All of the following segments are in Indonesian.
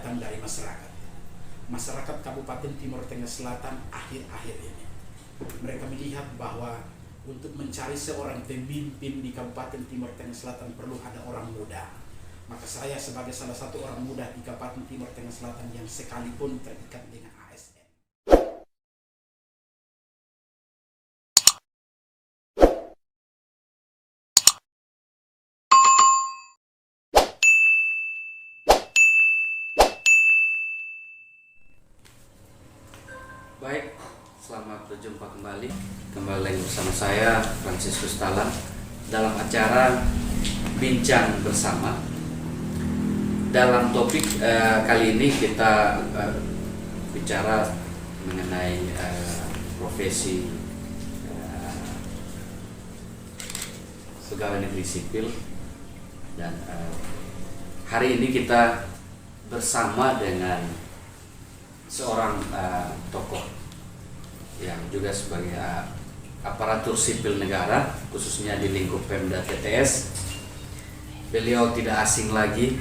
datang dari masyarakat. Masyarakat Kabupaten Timur Tengah Selatan akhir-akhir ini, mereka melihat bahwa untuk mencari seorang pemimpin di Kabupaten Timur Tengah Selatan perlu ada orang muda. Maka saya sebagai salah satu orang muda di Kabupaten Timur Tengah Selatan yang sekalipun terikat dengan ASN. Baik, selamat berjumpa kembali lagi bersama saya Franciscus Talam dalam acara Bincang Bersama. Dalam topik kali ini kita bicara mengenai profesi pegawai negeri sipil, dan hari ini kita bersama dengan seorang tokoh yang juga sebagai aparatur sipil negara, khususnya di lingkup Pemda TTS. Beliau tidak asing lagi,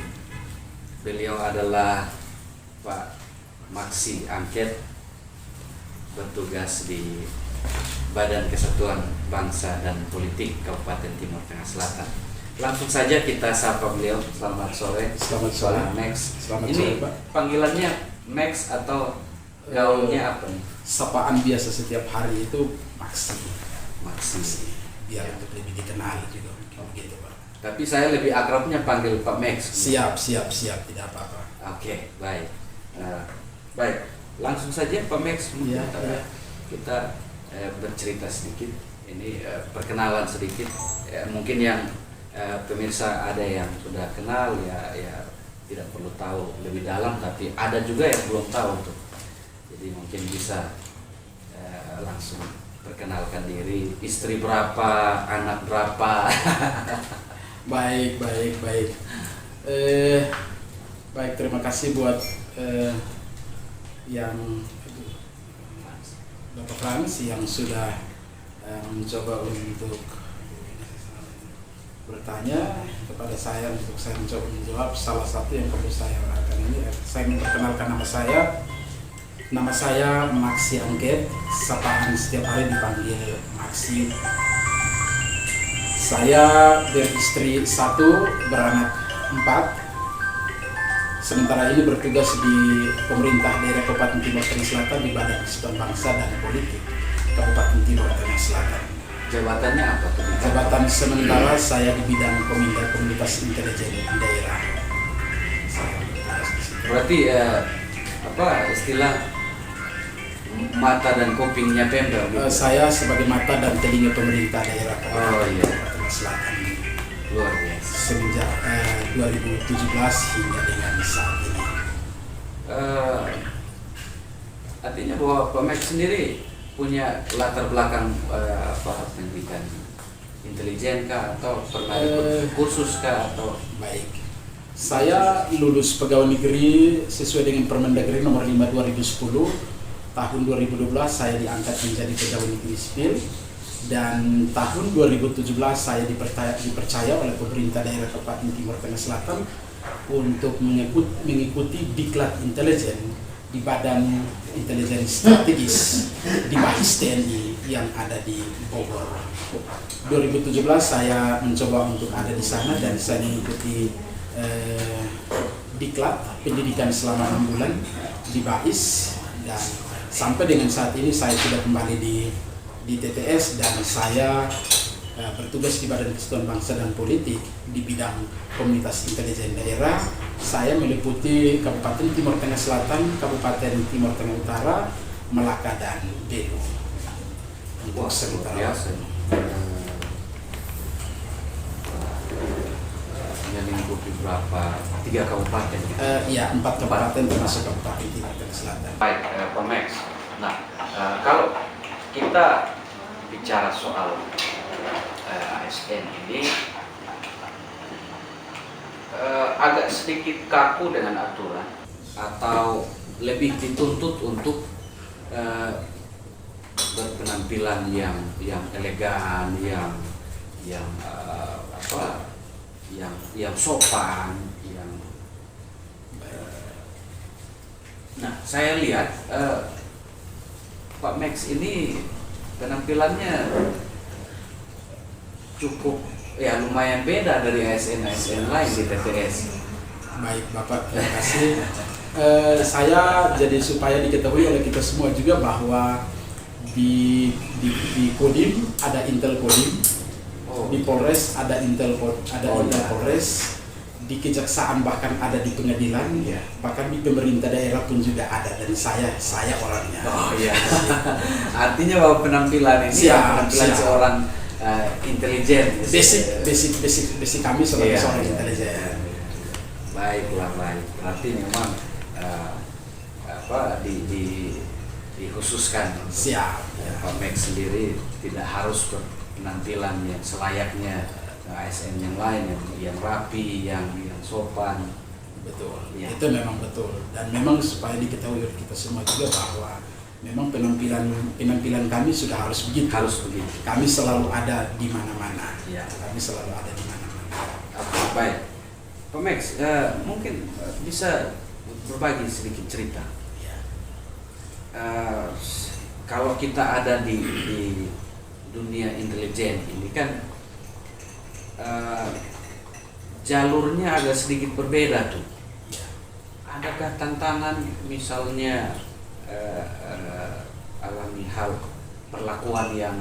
beliau adalah Pak Maksi Angket, bertugas di Badan Kesatuan Bangsa dan Politik Kabupaten Timur Tengah Selatan. Langsung saja kita sapa beliau. Selamat sore. Selamat sore, Max. Selamat Ini sore, Pak. panggilannya Max atau gaulnya apa nih? Sapaan biasa setiap hari itu Maksi. Maksi. Biar untuk lebih dikenal juga, begitu Pak. Tapi saya lebih akrabnya panggil Pak Max. Siap, tidak apa-apa. Oke, baik. Baik, langsung saja Pak Max. Mungkin Iya. kita bercerita sedikit. Ini perkenalan sedikit. Mungkin yang pemirsa ada yang sudah kenal ya tidak perlu tahu lebih dalam, tapi ada juga yang belum tahu tuh. Jadi mungkin bisa langsung perkenalkan diri, istri berapa, anak berapa. Baik. Baik, terima kasih buat yang Bapak Frans yang sudah mencoba untuk bertanya kepada saya untuk saya mencoba menjawab. Salah satu yang perlu saya akan ini, saya memperkenalkan nama saya. Nama saya Maksi Angket, sapaan setiap hari dipanggil Maksi. Saya beristri 1, beranak 4. Sementara ini bertugas di pemerintah daerah Kabupaten Timur Tengah Selatan di Badan Kesatuan Bangsa dan Politik Kabupaten Timur Tengah Selatan. Jabatannya apa tuh? Jabatan sementara saya di bidang komunitas intelijen daerah. Saya bertugas di situ. Berarti apa istilah mata dan kupingnya Pemda? Gitu? Saya sebagai mata dan telinga pemerintah daerah Kabupaten Tengah Selatan Luar biasa. semenjak 2017 hingga dengan saat ini. Artinya bahwa Pak Max sendiri punya latar belakang pendidikan intelijen kah, atau pernah ikut kursus kah, atau? Baik, saya lulus pegawai negeri sesuai dengan Permendagri nomor 5 2010. Tahun 2012 saya diangkat menjadi pegawai negeri sipil, dan tahun 2017 saya dipercaya oleh pemerintah daerah Kabupaten Timur Tengah Selatan untuk mengikuti diklat intelijen di Badan Intelijen Strategis di Bais TNI yang ada di Bogor. 2017 saya mencoba untuk ada di sana dan saya mengikuti diklat pendidikan selama 6 bulan di Bais, dan sampai dengan saat ini saya sudah kembali di TTS, dan saya bertugas di Badan Kesatuan Bangsa dan Politik di bidang komunitas intelijen daerah. Saya meliputi Kabupaten Timur Tengah Selatan, Kabupaten Timur Tengah Utara, Melaka, dan Belu. Untuk sementara melingkupi berapa? 3 kabupaten? Iya, 4 kabupaten termasuk Kabupaten Timur Tengah Selatan. Baik, Pak Max. Nah, kalau kita bicara soal ASN ini agak sedikit kaku dengan aturan, atau lebih dituntut untuk berpenampilan yang elegan, yang sopan, yang Nah, saya lihat Pak Max ini penampilannya cukup ya lumayan beda dari ASN lain di TTS. Baik Bapak, terima kasih. Saya jadi supaya diketahui oleh kita semua juga bahwa di Kodim ada Intel Kodim, di Polres ada Intel Polres, di Kejaksaan bahkan ada di pengadilan, bahkan di pemerintah daerah pun juga ada, dan saya orangnya. Oh iya. Artinya bahwa penampilan ini penampilan seorang intelijen. Basic kami sebagai seorang intelijen. Baiklah, baik. Berarti memang dikhususkan. Siap. Pak Max sendiri tidak harus penampilan yang selayaknya ASN yang lain, yang rapi, yang sopan. Betul. Ya. Itu memang betul. Dan memang supaya diketahui oleh kita semua juga bahwa memang penampilan kami sudah harus begitu. Harus begitu. Kami selalu ada di mana-mana. Ya. Kami selalu ada di mana-mana. Baik. Pak Max, mungkin bisa berbagi sedikit cerita. Ya. Kalau kita ada di dunia intelijen ini kan jalurnya agak sedikit berbeda tuh. Ya. Adakah tantangan misalnya alami hal perlakuan yang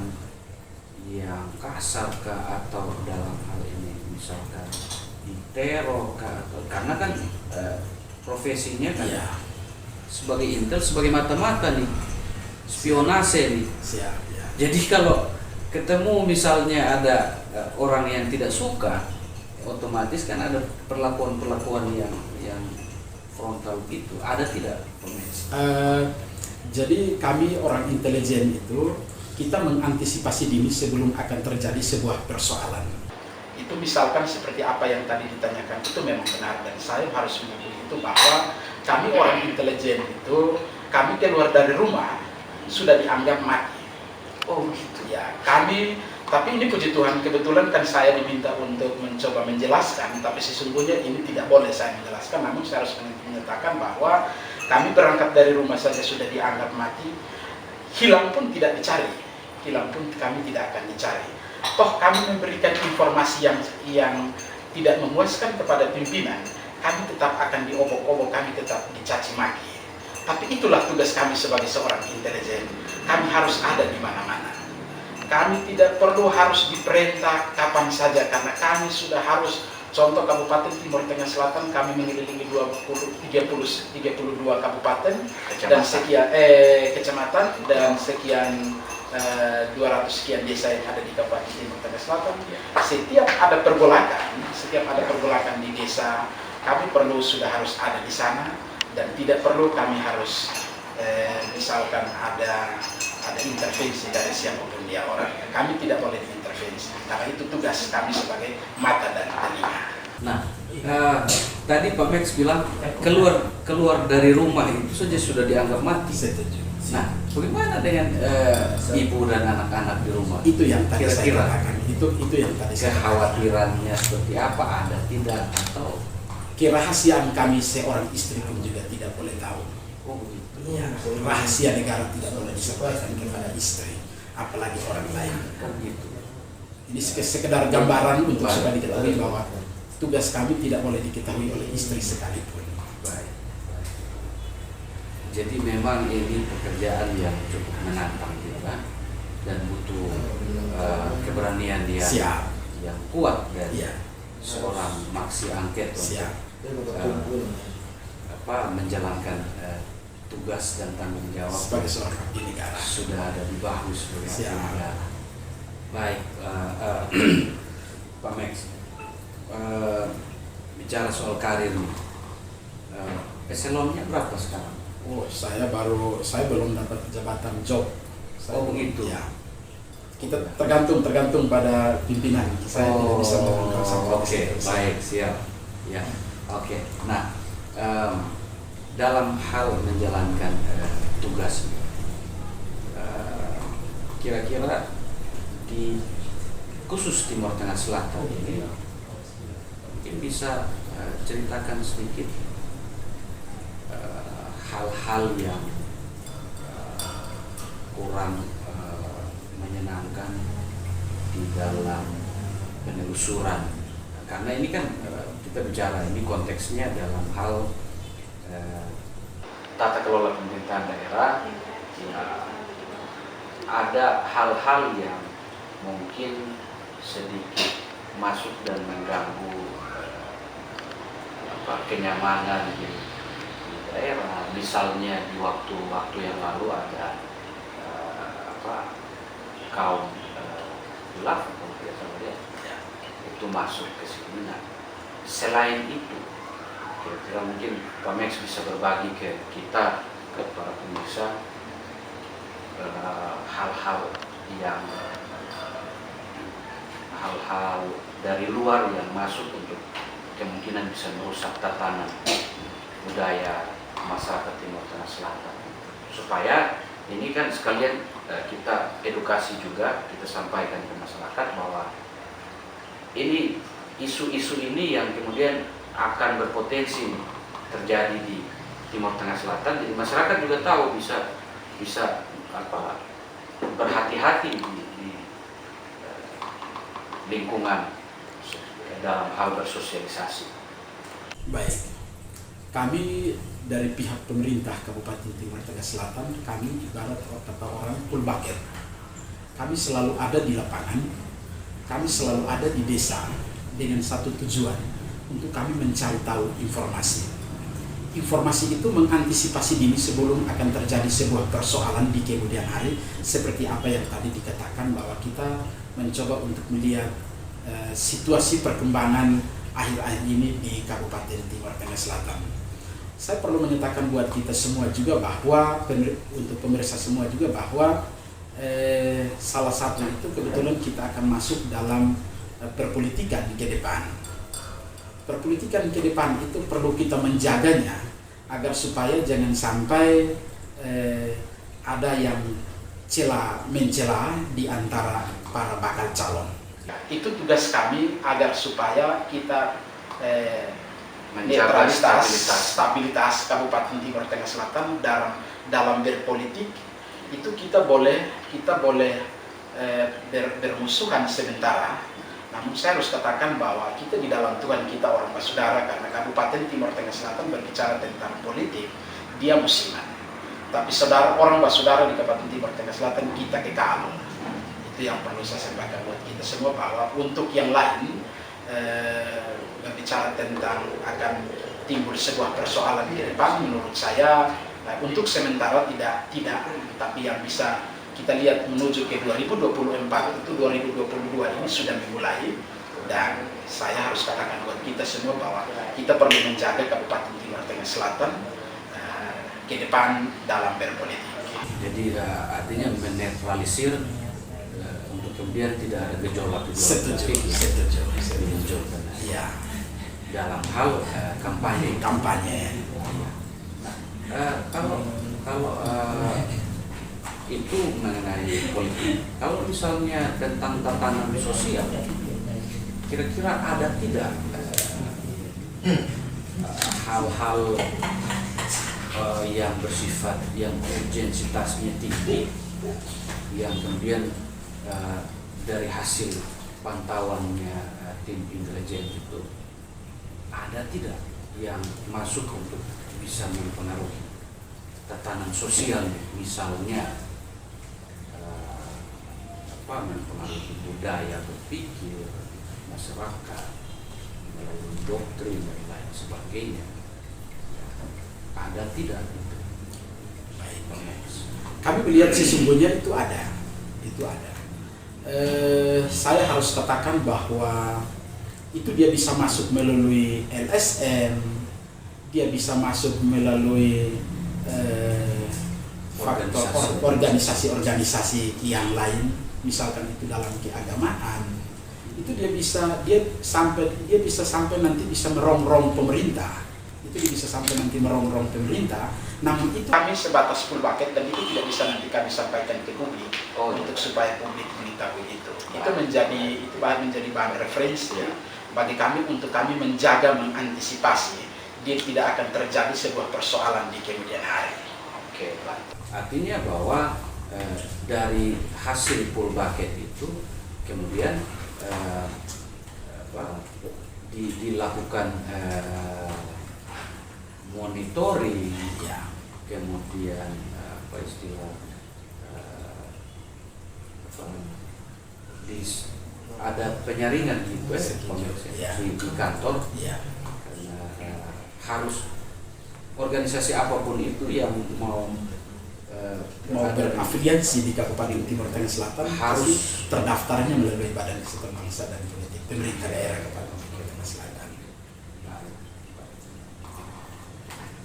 kasar kah, atau dalam hal ini misalkan diteror kah, karena kan profesinya kan sebagai intel, sebagai mata-mata nih, spionase nih. Siap, ya. Jadi kalau ketemu misalnya ada orang yang tidak suka, otomatis kan ada perlakuan yang frontal gitu. Ada tidak, Pak? Jadi kami orang intelijen itu kita mengantisipasi dini sebelum akan terjadi sebuah persoalan. Itu misalkan seperti apa yang tadi ditanyakan, itu memang benar, dan saya harus mengakui itu bahwa kami orang intelijen itu, kami keluar dari rumah sudah dianggap mati. Oh gitu ya, tapi ini puji Tuhan, kebetulan kan saya diminta untuk mencoba menjelaskan, tapi sesungguhnya ini tidak boleh saya menjelaskan, namun saya harus menyatakan bahwa kami berangkat dari rumah saja sudah dianggap mati, hilang pun tidak dicari, hilang pun kami tidak akan dicari. Toh kami memberikan informasi yang tidak memuaskan kepada pimpinan, kami tetap akan diobok-obok, kami tetap dicaci maki. Tapi itulah tugas kami sebagai seorang intelijen. Kami harus ada di mana-mana. Kami tidak perlu harus diperintah kapan saja, karena kami sudah harus, contoh Kabupaten Timur Tengah Selatan, kami mengelilingi 32 kabupaten dan sekian kecamatan dan sekian 200 sekian desa yang ada di Kabupaten Timur Tengah Selatan. Setiap ada pergolakan di desa, kami sudah harus ada di sana, dan tidak perlu kami harus misalkan ada intervensi dari siapapun dia orang. Kami tidak boleh diintervensi, karena itu tugas kami sebagai mata dan telinga. Nah, tadi Pak Max bilang keluar dari rumah itu saja sudah dianggap mati. Setuju. Nah, bagaimana dengan ibu dan anak-anak di rumah? Itu yang tadi Kira-kira saya katakan. Itu yang tadi saya katakan. kekhawatirannya seperti apa, ada tidak, atau Kerahasiaan kami seorang istri pun juga tidak boleh tahu. oh begitu. Ya, rahasia negara tidak boleh disampaikan kepada istri, apalagi orang lain. Oh gitu. Ini sekedar gambaran untuk supaya diketahui bahwa tugas kami tidak boleh diketahui oleh istri sekalipun. Baik. Jadi memang ini pekerjaan yang cukup menantang juga, dan butuh keberanian yang kuat dari seorang maksi angket untuk menjalankan tugas dan tanggung jawab sebagai seorang abdi negara. Sudah ada di bahu sebagai abdi negara. Baik, Pak Max, bicara soal karir nih, eselonnya berapa sekarang? Oh, saya belum dapat jabatan job. Begitu. Ya. Kita tergantung pada pimpinan. Saya tidak bisa mengatakan sampai. Oke, baik, siap. Ya, oke. Nah, dalam hal menjalankan tugas, kira-kira di khusus Timur Tengah Selatan ini, mungkin bisa ceritakan sedikit hal-hal yang kurang menyenangkan di dalam penelusuran, karena ini kan kita bicara ini konteksnya dalam hal tata kelola pemerintahan daerah. Ya, ada hal-hal yang mungkin sedikit masuk dan mengganggu kenyamanan di daerah. Misalnya di waktu-waktu yang lalu ada kaum khilaf itu masuk ke sini. Nah, selain itu, kira-kira mungkin Pak Max bisa berbagi ke kita, ke para pemirsa, hal-hal dari luar yang masuk untuk kemungkinan bisa merusak tatanan budaya masyarakat Timur Tengah Selatan. Supaya ini kan sekalian kita edukasi juga, kita sampaikan ke masyarakat bahwa ini isu-isu ini yang kemudian akan berpotensi terjadi di Timur Tengah Selatan. Jadi masyarakat juga tahu bisa berhati-hati di lingkungan dalam hal bersosialisasi. Baik, kami dari pihak pemerintah Kabupaten Timur Tengah Selatan, kami ibarat kata orang full bucket. Kami selalu ada di lapangan, kami selalu ada di desa dengan satu tujuan, untuk kami mencari tahu informasi. Informasi itu mengantisipasi dini sebelum akan terjadi sebuah persoalan di kemudian hari, seperti apa yang tadi dikatakan bahwa kita mencoba untuk melihat situasi perkembangan akhir-akhir ini di Kabupaten Timur Tengah Selatan. Saya perlu menyatakan buat kita semua juga bahwa untuk pemirsa semua juga bahwa salah satu itu kebetulan kita akan masuk dalam perpolitikan ke depan. Perpolitikan ke depan itu perlu kita menjaganya agar supaya jangan sampai ada yang mencela di antara para bakal calon. Itu tugas kami agar supaya kita menjaga stabilitas Kabupaten Timur Tengah Selatan dalam berpolitik. Itu kita boleh bermusuhan sementara. Namun saya harus katakan bahwa kita di dalam Tuhan kita orang bersaudara, karena Kabupaten Timur Tengah Selatan berbicara tentang politik, dia musiman. Tapi orang bersaudara di Kabupaten Timur Tengah Selatan kita kekal. Itu yang perlu saya sampaikan buat kita semua, bahwa untuk yang lain berbicara tentang akan timbul sebuah persoalan di depan, menurut saya untuk sementara tidak, tapi yang bisa kita lihat menuju ke 2024 itu 2022 ini sudah dimulai, dan saya harus katakan buat kita semua bahwa kita perlu menjaga Kabupaten Timur Tengah Selatan ke depan dalam berpolitik. Jadi artinya menetralisir untuk kemudian tidak ada gejolak Setuju. Ya. Dalam hal kampanye. Kalau itu mengenai politik. Kalau misalnya tentang tatanan sosial, kira-kira ada tidak hal-hal yang bersifat yang urgensitasnya tinggi, yang kemudian dari hasil pantauannya tim intelijen itu ada tidak yang masuk untuk bisa mempengaruhi tatanan sosial, misalnya mempengaruhi budaya berpikir masyarakat melalui doktrin dan lain sebagainya, ada tidak itu? Baik, kami melihat sesungguhnya itu ada. Saya harus katakan bahwa itu dia bisa masuk melalui LSM, dia bisa masuk melalui organisasi-organisasi yang lain, misalkan itu dalam keagamaan. Itu dia bisa sampai nanti bisa merongrong pemerintah. Namun itu kami sebatas full bucket, dan itu tidak bisa nanti kami sampaikan ke publik untuk supaya publik mengetahui itu. Itu menjadi bahan referensi bagi kami untuk kami menjaga, mengantisipasi dia tidak akan terjadi sebuah persoalan di kemudian hari. Oke, baik. Artinya bahwa dari hasil full bucket itu kemudian dilakukan monitoring, Ya, kemudian apa istilah ada penyaringan gitu Ya. di kantor, ya, karena harus organisasi apapun itu yang mau berafiliasi di Kabupaten Timur Tengah Selatan harus pasti terdaftarnya melalui Badan Kesehatan Bangsa dan Politik pemerintah daerah Kabupaten Timur Tengah Selatan.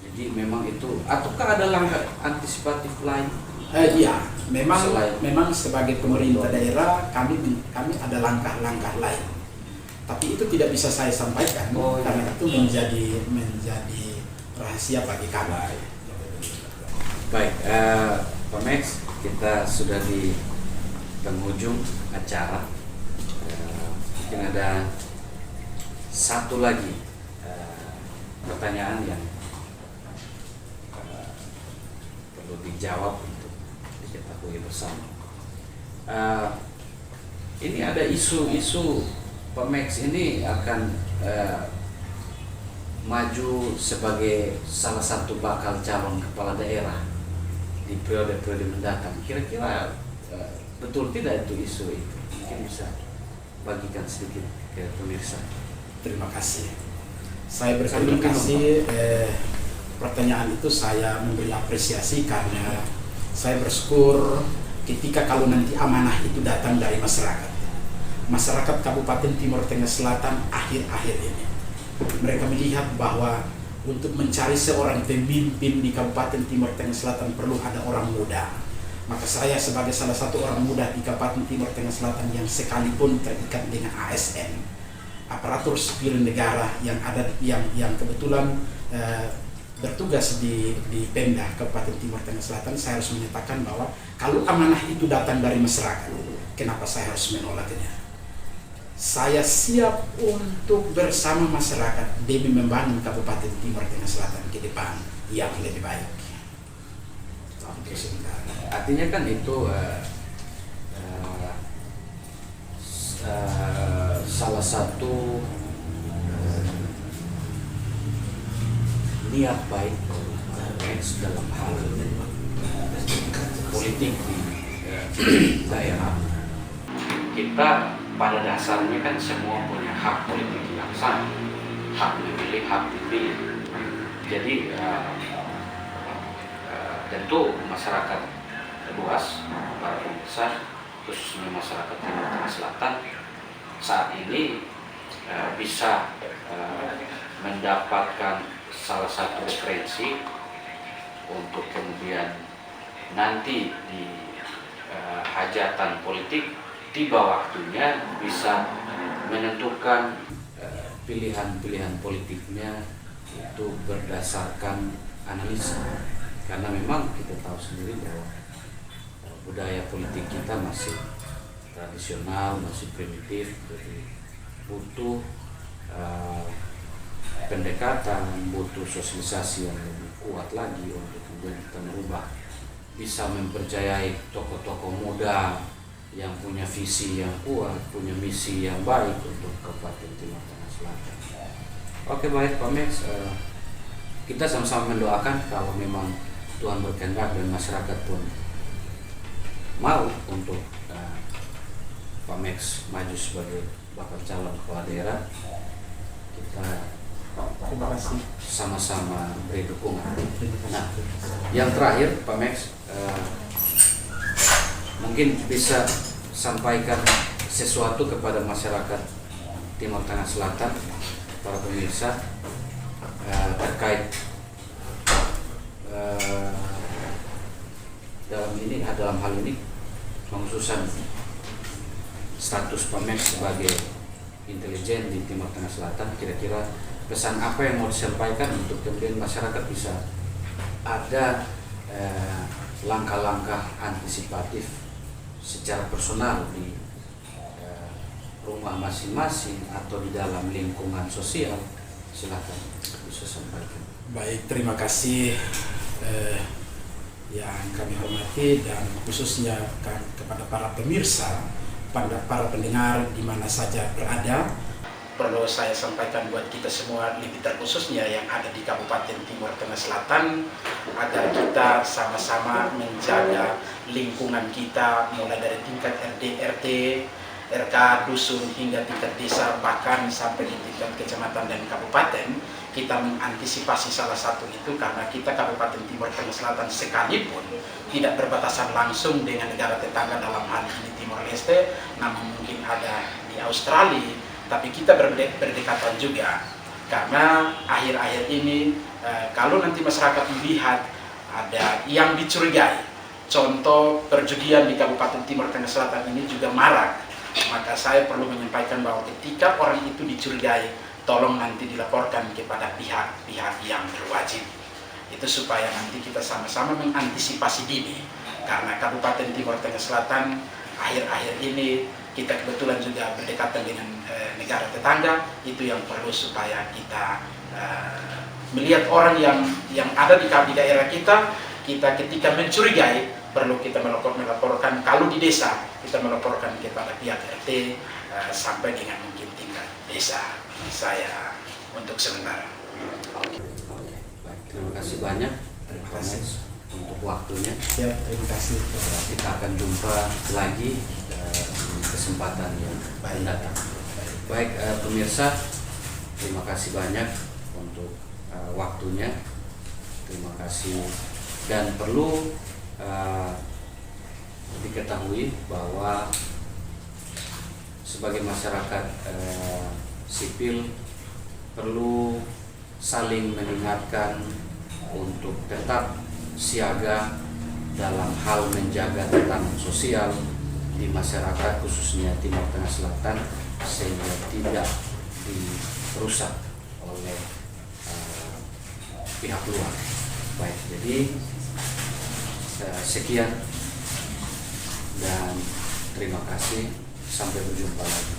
Jadi memang itu, ataukah ada langkah antisipatif lain? Iya, memang Selain- memang sebagai pemerintah daerah kami ada langkah-langkah lain. Tapi itu tidak bisa saya sampaikan Oh, iya. karena itu menjadi rahasia bagi kami. Baik, Pak Max, kita sudah di penghujung acara. Mungkin ada satu lagi pertanyaan yang perlu dijawab untuk diketahui bersama. Ini ada isu-isu Pak Max ini akan maju sebagai salah satu bakal calon kepala daerah di periode-periode mendatang. Kira-kira betul tidak itu isu itu? Mungkin bisa bagikan sedikit ke pemirsa. Terima kasih. Saya berterima kasih. Pertanyaan itu saya memberi apresiasi karena saya bersyukur ketika kalau nanti amanah itu datang dari masyarakat Kabupaten Timur Tengah Selatan akhir-akhir ini. Mereka melihat bahwa untuk mencari seorang pemimpin di Kabupaten Timur Tengah Selatan perlu ada orang muda. Maka saya sebagai salah satu orang muda di Kabupaten Timur Tengah Selatan yang sekalipun terikat dengan ASN, aparatur sipil negara yang ada yang kebetulan bertugas di Pemda Kabupaten Timur Tengah Selatan, saya harus menyatakan bahwa kalau amanah itu datang dari masyarakat, kenapa saya harus menolaknya? Saya siap untuk bersama masyarakat demi membangun Kabupaten Timur Tengah Selatan ke depan yang lebih baik. Untuk sementara. Artinya kan itu salah satu niat baik Max dalam hal politik di daerah. Kita pada dasarnya kan semua punya hak politik yang sama, hak memilih, hak dipilih. Jadi tentu masyarakat luas, para pemirsa, khususnya masyarakat Timur Tengah Selatan saat ini bisa mendapatkan salah satu referensi untuk kemudian nanti di hajatan politik tiba waktunya bisa menentukan pilihan-pilihan politiknya itu berdasarkan analisa, karena memang kita tahu sendiri bahwa budaya politik kita masih tradisional, masih primitif, jadi butuh pendekatan, butuh sosialisasi yang lebih kuat lagi untuk kemudian kita merubah, bisa mempercayai tokoh-tokoh muda yang punya visi yang kuat, punya misi yang baik untuk Kabupaten Timur Tengah Selatan. Oke, baik Pak Max, kita sama-sama mendoakan kalau memang Tuhan berkehendak dan masyarakat pun mau untuk Pak Max maju sebagai bakal calon kepala daerah, kita Terima kasih. sama-sama beri dukungan. Nah, yang terakhir Pak Max, mungkin bisa sampaikan sesuatu kepada masyarakat Timur Tengah Selatan, para pemirsa, terkait dalam hal ini pengkhususan status Pak Max sebagai intelijen di Timur Tengah Selatan. Kira-kira pesan apa yang mau disampaikan untuk kemudian masyarakat bisa ada langkah-langkah antisipatif secara personal di rumah masing-masing atau di dalam lingkungan sosial Silakan bisa sampaikan. Baik, terima kasih yang kami hormati dan khususnya kepada para pemirsa, para pendengar di mana saja berada. Perlu saya sampaikan buat kita semua, lebih terkhususnya yang ada di Kabupaten Timur Tengah Selatan, agar kita sama-sama menjaga lingkungan kita mulai dari tingkat RT, RT, RK, dusun hingga tingkat desa, bahkan sampai di tingkat kecamatan dan kabupaten. Kita mengantisipasi salah satu itu karena kita Kabupaten Timur Tengah Selatan sekalipun tidak berbatasan langsung dengan negara tetangga, dalam hal ini Timor Leste, namun mungkin ada di Australia, tapi kita berdekatan juga. Karena akhir-akhir ini kalau nanti masyarakat melihat ada yang dicurigai, contoh perjudian di Kabupaten Timur Tengah Selatan ini juga marak, maka saya perlu menyampaikan bahwa ketika orang itu dicurigai, tolong nanti dilaporkan kepada pihak-pihak yang berwajib. Itu supaya nanti kita sama-sama mengantisipasi dini. Karena Kabupaten Timur Tengah Selatan akhir-akhir ini kita kebetulan juga berdekatan dengan negara tetangga, itu yang perlu supaya kita melihat orang yang ada di daerah kita ketika mencurigai, perlu kita melaporkan. Kalau di desa, kita melaporkan kepada pihak RT sampai dengan mungkin tingkat desa. Saya untuk sementara. Oke. Baik, terima kasih banyak. Terima kasih untuk waktunya. Ya, terima kasih. Kita akan jumpa lagi di kesempatan yang mendatang. Baik, pemirsa, terima kasih banyak untuk waktunya. Terima kasih, dan perlu diketahui bahwa sebagai masyarakat sipil perlu saling mengingatkan untuk tetap siaga dalam hal menjaga tatanan sosial di masyarakat, khususnya Timur Tengah Selatan, sehingga tidak dirusak oleh pihak luar. Baik, jadi sekian dan terima kasih, sampai berjumpa lagi.